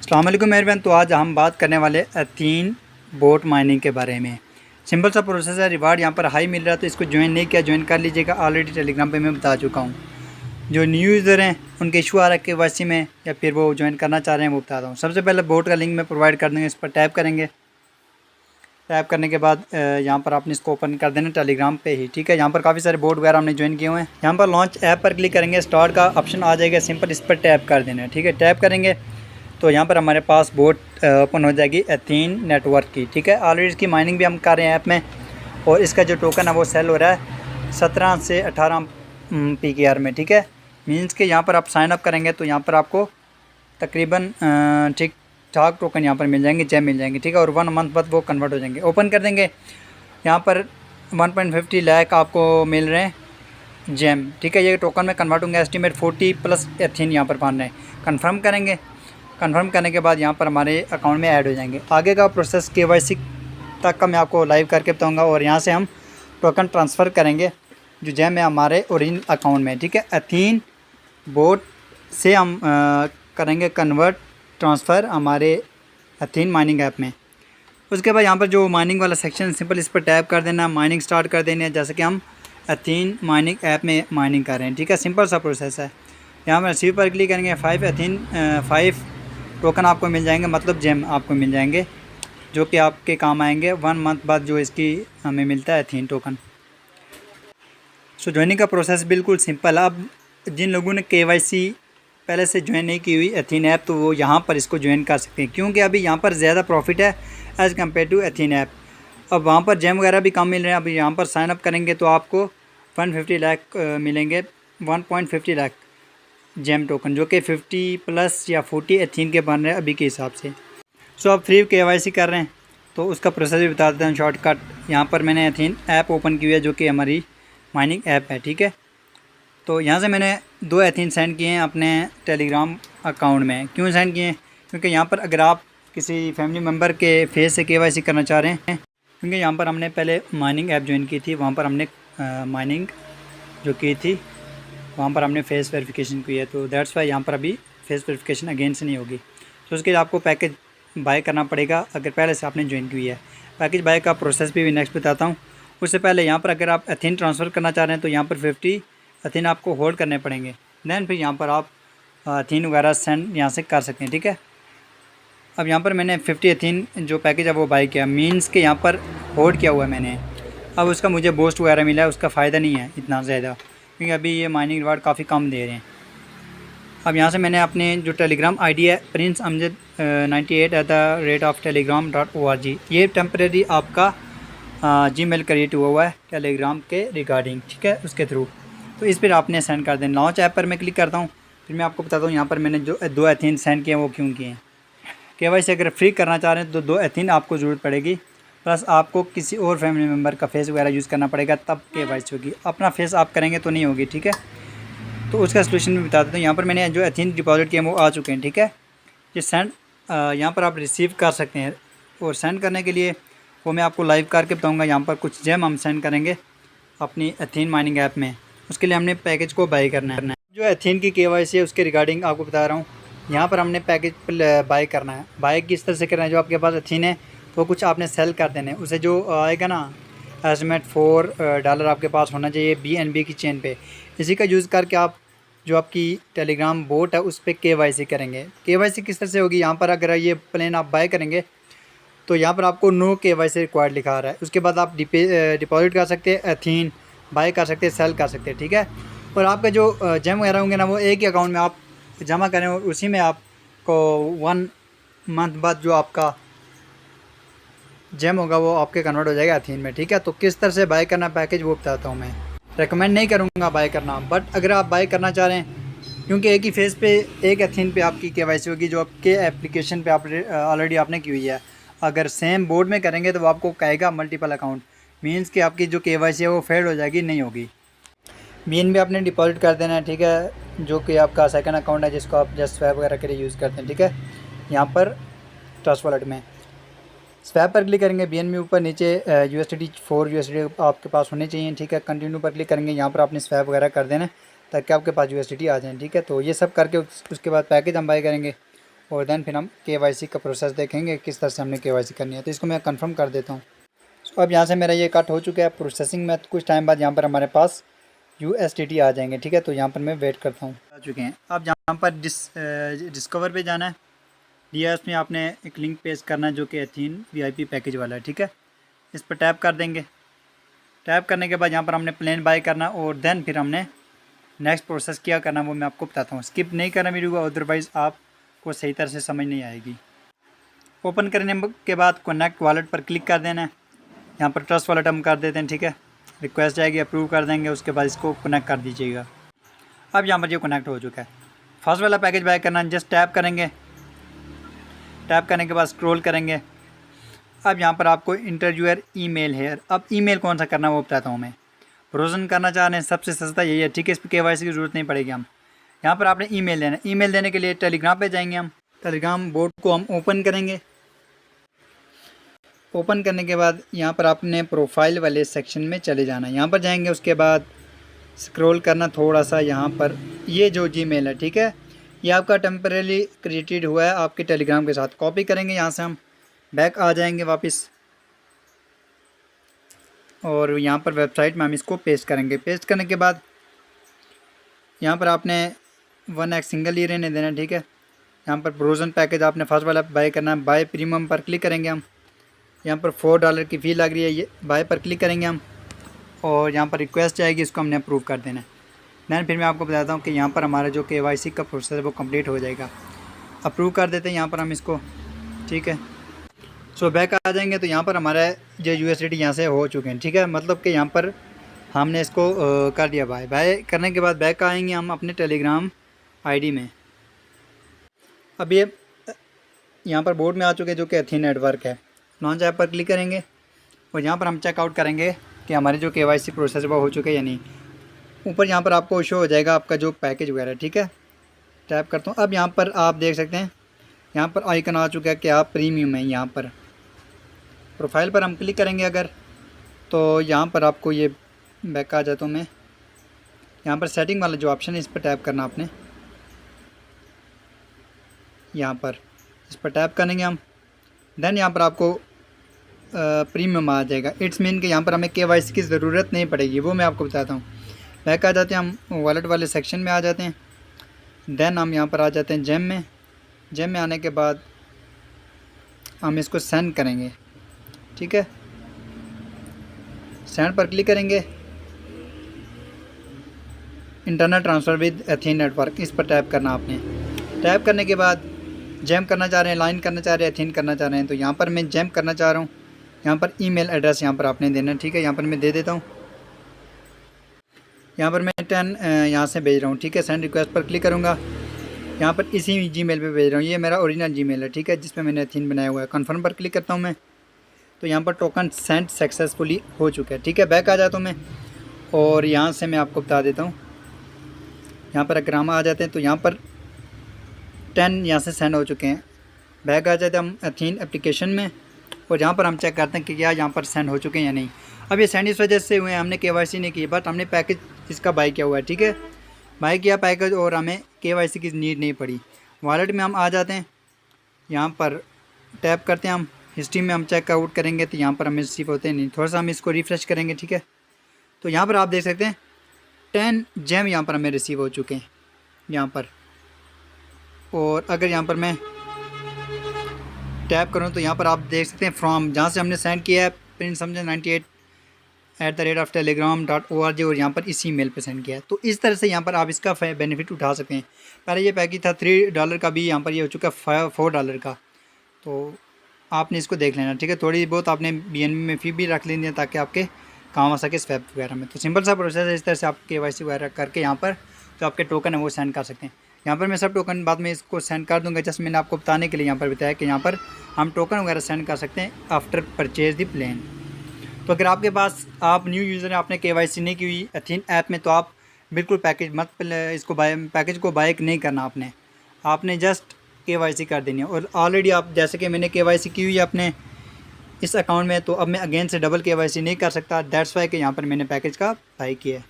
अस्सलाम वालेकुम मेहरबान। तो आज हम बात करने वाले एथीन बोट माइनिंग के बारे में। सिंपल सा प्रोसेस है। रिवार्ड यहाँ पर हाई मिल रहा है तो इसको ज्वाइन नहीं किया, ज्वाइन कर लीजिएगा। ऑलरेडी टेलीग्राम पे मैं बता चुका हूँ। जो न्यू यूज़र हैं उनके इशू आ रहा है KYC में, या फिर वो ज्वाइन करना चाह रहे हैं, वो बताता हूँ। सबसे पहले बोट का लिंक मैं प्रोवाइड कर देंगे, इस पर टैप करेंगे। टैप करने के बाद यहाँ पर आपने इसको ओपन कर देना टेलीग्राम पे ही, ठीक है। यहाँ पर काफ़ी सारे बोट वगैरह हमने ज्वाइन किए हुए हैं। यहाँ पर लॉन्च ऐप पर क्लिक करेंगे, स्टार्ट का ऑप्शन आ जाएगा, सिंपल इस पर टैप कर देना है, ठीक है। टैप करेंगे तो यहाँ पर हमारे पास बोट ओपन हो जाएगी एथीन नेटवर्क की, ठीक है। ऑलरेडी इसकी माइनिंग भी हम कर रहे हैं ऐप में, और इसका जो टोकन है वो सेल हो रहा है 17 से 18 PKR में, ठीक है। मीन्स कि यहाँ पर आप साइन अप करेंगे तो यहाँ पर आपको तकरीबन ठीक ठाक टोकन यहाँ पर मिल जाएंगे, जेम मिल जाएंगे, ठीक है। और 1 मंथ बाद वो कन्वर्ट हो जाएंगे। ओपन कर देंगे, यहाँ पर 1.50 लाख आपको मिल रहे हैं जेम, ठीक है। ये टोकन में कन्वर्ट होंगे। एस्टीमेट 40+ एथीन यहाँ पर पाना है। कन्फर्म करेंगे। कन्फर्म करने के बाद यहाँ पर हमारे अकाउंट में ऐड हो जाएंगे। आगे का प्रोसेस KYC तक का मैं आपको लाइव करके बताऊँगा, और यहाँ से हम टोकन ट्रांसफ़र करेंगे जो जेम है हमारे ओरिजिनल अकाउंट में, ठीक है। एथीन बोट से हम करेंगे कन्वर्ट ट्रांसफ़र हमारे एथीन माइनिंग ऐप में। उसके बाद यहाँ पर जो माइनिंग वाला सेक्शन, सिंपल इस पर टैप कर देना, माइनिंग स्टार्ट कर देनी है, जैसे कि हम एथीन माइनिंग ऐप में माइनिंग कर रहे हैं, ठीक है। सिंपल सा प्रोसेस है। यहाँ पर रिसीव पर क्लिक करेंगे। 5 टोकन आपको मिल जाएंगे, मतलब जेम आपको मिल जाएंगे, जो कि आपके काम आएंगे 1 मंथ बाद जो इसकी हमें मिलता है एथीन टोकन। सो ज्वाइनिंग का प्रोसेस बिल्कुल सिंपल है। अब जिन लोगों ने KYC पहले से ज्वाइन नहीं की हुई एथीन ऐप, तो वो यहाँ पर इसको ज्वाइन कर सकते हैं, क्योंकि अभी यहाँ पर ज़्यादा प्रॉफिट है एज़ कम्पेयर टू एथीन ऐप। अब वहाँ पर जेम वगैरह भी कम मिल रहे हैं। अभी यहाँ पर साइन अप करेंगे तो आपको 150 लाख मिलेंगे, 1.50 लाख जेम टोकन, जो कि 50+ या 40 एथीन के बन रहे हैं अभी के हिसाब से। सो आप फ्री KYC कर रहे हैं तो उसका प्रोसेस भी बता देता हूँ शॉर्टकट। यहाँ पर मैंने एथीन ऐप ओपन की हुई है, जो कि हमारी माइनिंग ऐप है, ठीक है। तो यहाँ से मैंने 2 एथीन सेंड किए हैं अपने टेलीग्राम अकाउंट में। क्यों सेंड किए हैं? क्योंकि यहाँ पर अगर आप किसी फैमिली मेम्बर के फेस से KYC करना चाह रहे हैं, क्योंकि यहाँ पर हमने पहले माइनिंग ऐप ज्वाइन की थी, वहाँ पर हमने माइनिंग जो की थी वहाँ पर हमने फेस वेरिफिकेशन की है, तो दैट्स वाई यहाँ पर अभी फेस वेरिफिकेशन अगेन से नहीं होगी। तो उसके लिए आपको पैकेज बाय करना पड़ेगा अगर पहले से आपने ज्वाइन की हुई है। पैकेज बाय का प्रोसेस भी नेक्स्ट बताता हूँ। उससे पहले यहाँ पर अगर आप एथीन ट्रांसफ़र करना चाह रहे हैं तो यहाँ पर 50 एथीन आपको होल्ड करने पड़ेंगे, दैन फिर यहाँ पर आप एथीन वगैरह सेंड यहाँ से कर सकते हैं, ठीक है। अब यहाँ पर मैंने 50 एथीन जो पैकेज है वो बाय किया, मीन्स के यहाँ पर होल्ड किया हुआ है मैंने। अब उसका मुझे बूस्ट वगैरह मिला है, उसका फ़ायदा नहीं है इतना ज़्यादा, क्योंकि अभी ये माइनिंग रिवार्ड काफ़ी कम दे रहे हैं। अब यहाँ से मैंने अपने जो टेलीग्राम ID है प्रिंस अमजद 98@telegram.org, ये टेम्परेरी आपका Gmail क्रिएट हुआ है टेलीग्राम के रिगार्डिंग, ठीक है, उसके थ्रू। तो इस पर आपने सेंड कर देना। लॉन्च ऐप पर मैं क्लिक करता हूँ, फिर मैं आपको बताता हूँ यहाँ पर मैंने जो 2 एथीन सेंड किए हैं वो क्यों किए हैं। KYC अगर फ्री करना चाह रहे हैं तो 2 एथीन आपको ज़रूरत पड़ेगी, प्लस आपको किसी और फैमिली मेम्बर का फेस वगैरह यूज़ करना पड़ेगा, तब KYC होगी। अपना फेस आप करेंगे तो नहीं होगी, ठीक है। तो उसका सोल्यूशन भी बता देता हूँ। यहाँ पर मैंने जो एथीन डिपॉजिट किए वो आ चुके हैं, ठीक है। ये सेंड यहाँ पर आप रिसीव कर सकते हैं, और सेंड करने के लिए वो मैं आपको लाइव करके बताऊँगा। यहाँ पर कुछ जेम हम सेंड करेंगे अपनी एथीन माइनिंग ऐप में, उसके लिए हमने पैकेज को बाई करना है। जो एथीन की KYC है उसके रिगार्डिंग आपको बता रहा हूँ। यहाँ पर हमने पैकेज बाई करना है। बाई किस तरह से करना है? जो आपके पास एथीन है तो कुछ आपने सेल कर देने, उसे जो आएगा ना एस्टिमेट $4 आपके पास होना चाहिए BNB की चेन पे। इसी का यूज़ करके आप जो आपकी टेलीग्राम बोट है उस पर KYC करेंगे। KYC किस तरह से होगी? यहाँ पर अगर ये प्लेन आप बाय करेंगे तो यहाँ पर आपको नो KYC रिक्वायर्ड लिखा आ रहा है। उसके बाद आप डिपॉजिट कर सकते हैं, एथीन बाय कर सकते हैं, सेल कर सकते हैं, ठीक है। और आपका जो जेम वगैरह होंगे ना वो एक ही अकाउंट में आप जमा करें, और उसी में आपको 1 मंथ बाद जो आपका जेम होगा वो आपके कन्वर्ट हो जाएगा एथीन में, ठीक है। तो किस तरह से बाय करना पैकेज वो बताता हूँ मैं। रेकमेंड नहीं करूँगा बाय करना, बट अगर आप बाय करना चाह रहे हैं, क्योंकि एक ही फेस पे एक एथीन पे आपकी KYC होगी जो आपके एप्लीकेशन पे आप ऑलरेडी आपने की हुई है। अगर सेम बोर्ड में करेंगे तो वो आपको कहेगा मल्टीपल अकाउंट, मीन्स कि आपकी जो KYC है वो फेड हो जाएगी, नहीं होगी। BNB आपने डिपॉजिट कर देना है, ठीक है, जो कि आपका सेकंड अकाउंट है जिसको आप जस्ट स्वैप वगैरह के लिए यूज़ करते हैं, ठीक है। यहाँ पर ट्रस्ट वॉलेट में स्वैप पर क्लिक करेंगे, BNB ऊपर नीचे USDT आपके पास होने चाहिए, ठीक है। कंटिन्यू पर क्लिक करेंगे, यहाँ पर आपने स्वैप वगैरह कर देना ताकि आपके पास USDT आ जाए, ठीक है। तो ये सब करके उसके बाद पैकेज हम बाय करेंगे, और देन फिर हम KYC का प्रोसेस देखेंगे किस तरह से हमने KYC करनी है। तो इसको मैं कंफर्म कर देता हूँ। तो अब यहाँ से मेरा ये कट हो चुका है प्रोसेसिंग में। कुछ टाइम बाद यहाँ पर हमारे पास USDT आ जाएंगे, ठीक है। तो यहाँ पर मैं वेट करता हूँ। आ चुके हैं। अब यहाँ पर डिस्कवर पे जाना है, दिया उसमें आपने एक लिंक पेस्ट करना है जो कि एथीन VIP पैकेज वाला है, ठीक है। इस पर टैप कर देंगे। टैप करने के बाद यहाँ पर हमने प्लेन बाय करना और देन फिर हमने नेक्स्ट प्रोसेस क्या करना वो मैं आपको बताता हूँ। स्किप नहीं करना वीडियो को, अदरवाइज़ आपको सही तरह से समझ नहीं आएगी। ओपन करने के बाद कनेक्ट वॉलेट पर क्लिक कर देना है। यहाँ पर ट्रस्ट वॉलेट हम कर देते हैं, ठीक है। रिक्वेस्ट आएगी, अप्रूव कर देंगे, उसके बाद इसको कनेक्ट कर दीजिएगा। अब यहाँ पर ये कनेक्ट हो चुका है। फर्स्ट वाला पैकेज बाय करना है, जस्ट टैप करेंगे। टैप करने के बाद स्क्रॉल करेंगे। अब यहाँ पर आपको इंटर यूर ईमेल है। अब ईमेल कौन सा करना है वो बताता हूँ मैं। ब्राउज़र करना चाह रहे हैं, सबसे सस्ता यही है, ठीक है। इस पर KYC की ज़रूरत नहीं पड़ेगी। हम यहाँ पर आपने ईमेल देना है। ईमेल देने के लिए टेलीग्राम पे जाएंगे। हम टेलीग्राम बोर्ड को हम ओपन करेंगे। ओपन करने के बाद यहाँ पर आपने प्रोफाइल वाले सेक्शन में चले जाना है। यहाँ पर जाएंगे, उसके बाद स्क्रॉल करना थोड़ा सा। यहाँ पर ये जो जीमेल है, ठीक है, ये आपका टेम्परेरी क्रिएटेड हुआ है आपके टेलीग्राम के साथ। कॉपी करेंगे, यहाँ से हम बैक आ जाएंगे वापस और यहाँ पर वेबसाइट में हम इसको पेस्ट करेंगे। पेस्ट करने के बाद यहाँ पर आपने 1x सिंगल ही रहने देना, ठीक है। यहाँ पर ब्राउज़र पैकेज आपने फर्स्ट वाला बाय करना है। बाय प्रीमियम पर क्लिक करेंगे हम। यहाँ पर $4 की फ़ी लग रही है, ये बाय पर क्लिक करेंगे हम और यहाँ पर रिक्वेस्ट आएगी, इसको हमने अप्रूव कर देना है। दैन फिर मैं आपको बताता हूँ कि यहाँ पर हमारा जो KYC का प्रोसेस है वो कंप्लीट हो जाएगा। अप्रूव कर देते हैं यहाँ पर हम इसको, ठीक है। सो बैक आ जाएंगे तो यहाँ पर हमारा जो USDT यहाँ से हो चुके हैं, ठीक है। मतलब कि यहाँ पर हमने इसको कर दिया बाय। बाय करने के बाद बैक आएंगे हम अपने टेलीग्राम ID में। अब ये यहाँ पर बोर्ड में आ चुके हैं जो कि एथीन नेटवर्क है। लॉन्च ऐप पर क्लिक करेंगे और यहाँ पर हम चेकआउट करेंगे कि हमारे जो KYC प्रोसेस वो हो चुके हैं या नहीं। ऊपर यहाँ पर आपको शो हो जाएगा आपका जो पैकेज वगैरह, ठीक है। टैप करता हूँ। अब यहाँ पर आप देख सकते हैं, यहाँ पर आइकन आ चुका है कि आप प्रीमियम हैं। यहाँ पर प्रोफाइल पर हम क्लिक करेंगे अगर, तो यहाँ पर आपको ये बैक आ जाता हूँ मैं। यहाँ पर सेटिंग वाला जो ऑप्शन है इस पर टैप करना आपने। यहाँ पर इस पर टैप करेंगे हम। देन यहाँ पर आपको प्रीमियम आ जाएगा। इट्स मीन कि यहाँ पर हमें KYC की ज़रूरत नहीं पड़ेगी, वो मैं आपको बताता हूँ। बैक आ जाते हैं हम, वॉलेट वाले सेक्शन में आ जाते हैं। देन हम यहाँ पर आ जाते हैं जेम में। जेम में आने के बाद हम इसको सेंड करेंगे, ठीक है। सेंड पर क्लिक करेंगे। Internet transfer with ethene network, इस पर टैप करना आपने। टैप करने के बाद जेम करना चाह रहे हैं, लाइन करना चाह रहे हैं, एथीन करना चाह रहे हैं, तो यहाँ पर मैं जेम करना चाह रहा हूँ। यहाँ पर ईमेल एड्रेस यहाँ पर आपने देना है, ठीक है। यहाँ पर मैं दे देता हूँ। यहाँ पर मैं 10 यहाँ से भेज रहा हूँ, ठीक है। सेंड रिक्वेस्ट पर क्लिक करूँगा। यहाँ पर इसी जीमेल पे भेज रहा हूँ। ये मेरा ओरिजिनल जीमेल है, ठीक है, जिस पे मैंने एथीन बनाया हुआ है। कन्फर्म पर क्लिक करता हूँ मैं, तो यहाँ पर टोकन सेंड सक्सेसफुली हो चुका है, ठीक है। बैक आ जाता हूँ मैं और यहाँ से मैं आपको बता देता हूँ। यहाँ पर अगर हम आ जाते हैं तो यहाँ पर 10 यहाँ से सेंड हो चुके हैं। बैक आ जाते हैं हम एथीन एप्लीकेशन में और यहाँ पर हम चेक करते हैं कि क्या यहाँ पर सेंड हो चुके हैं या नहीं। अब ये सेंड इस वजह से हुए हैं, हमने KYC नहीं की, बट हमने पैकेज इसका बाई किया हुआ है, ठीक है। बाई किया पैकेज और हमें KYC की नीड नहीं पड़ी। वॉलेट में हम आ जाते हैं, यहाँ पर टैप करते हैं हम। हिस्ट्री में हम चेकआउट करेंगे तो यहाँ पर हमें रिसीव होते नहीं। थोड़ा सा हम इसको रिफ़्रेश करेंगे, ठीक है। तो यहाँ पर आप देख सकते हैं 10 जेम यहाँ पर हमें रिसीव हो चुके हैं यहाँ पर। और अगर यहाँ पर मैं टैप करूँ तो यहाँ पर आप देख सकते हैं फ्रॉम, जहाँ से हमने सेंड किया है प्रिंस समझे 98@telegram.org और यहाँ पर इसी मेल पे सेंड किया है। तो इस तरह से यहाँ पर आप इसका बेनिफिट उठा सकते हैं। पहले ये पैकेज था $3 का, भी यहाँ पर ये हो चुका है $4 का। तो आपने इसको देख लेना, ठीक है। थोड़ी बहुत आपने BNB में फ़ी भी रख लेनी है ताकि आपके काम आ सके स्वैप वगैरह में। तो सिंपल सा प्रोसेस है। इस तरह से आप KYC वगैरह करके यहाँ पर जो आपके टोकन है वो सेंड कर सकते हैं। यहाँ पर मैं सब टोकन बाद में इसको सेंड कर दूँगा। जस्ट मैंने आपको बताने के लिए यहाँ पर बताया कि यहाँ पर हम टोकन वगैरह सेंड कर सकते हैं आफ्टर परचेज द प्लान। तो अगर आपके पास आप न्यू यूज़र हैं, आपने KYC नहीं की हुई एथीन ऐप में, तो आप बिल्कुल पैकेज को बाय नहीं करना। आपने जस्ट KYC कर देनी है। और ऑलरेडी आप जैसे कि मैंने KYC की हुई है अपने इस अकाउंट में, तो अब मैं अगेन से डबल KYC नहीं कर सकता। दैट्स वाई कि यहाँ पर मैंने पैकेज का बाय किया है।